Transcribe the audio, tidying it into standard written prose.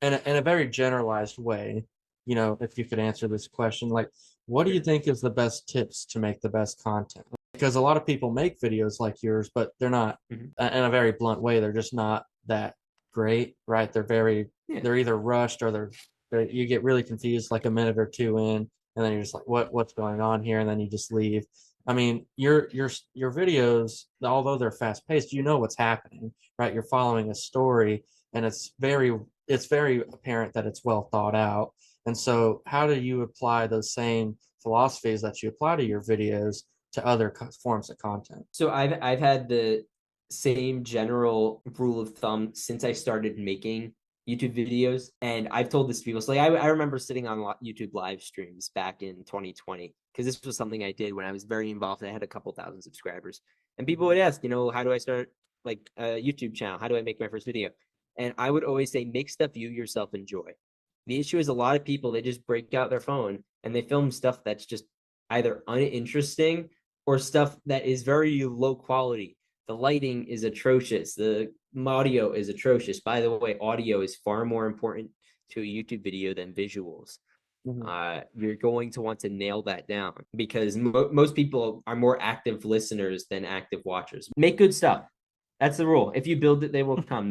in a very generalized way, if you could answer this question, like, what do you Sure. think is the best tips to make the best content? Because a lot of people make videos like yours, but they're not, Mhm. in a very blunt way, they're just not that great, right? Yeah. They're either rushed or you get really confused like a minute or two in, and then you're just like, what's going on here? And then you just leave. I mean, your videos, although they're fast paced, you know what's happening, right? You're following a story, and it's very apparent that it's well thought out. And so, how do you apply those same philosophies that you apply to your videos to other forms of content? So I've had the same general rule of thumb since I started making YouTube videos, and I've told this to people. So like I remember sitting on YouTube live streams back in 2020 because this was something I did when I was very involved. I had a couple thousand subscribers, and people would ask, how do I start like a YouTube channel? How do I make my first video? And I would always say, make stuff you yourself enjoy. The issue is a lot of people, they just break out their phone and they film stuff that's just either uninteresting or stuff that is very low quality. The lighting is atrocious. The audio is atrocious. By the way, audio is far more important to a YouTube video than visuals. Mhm. You're going to want to nail that down because most people are more active listeners than active watchers. Make good stuff. That's the rule. If you build it, they will come.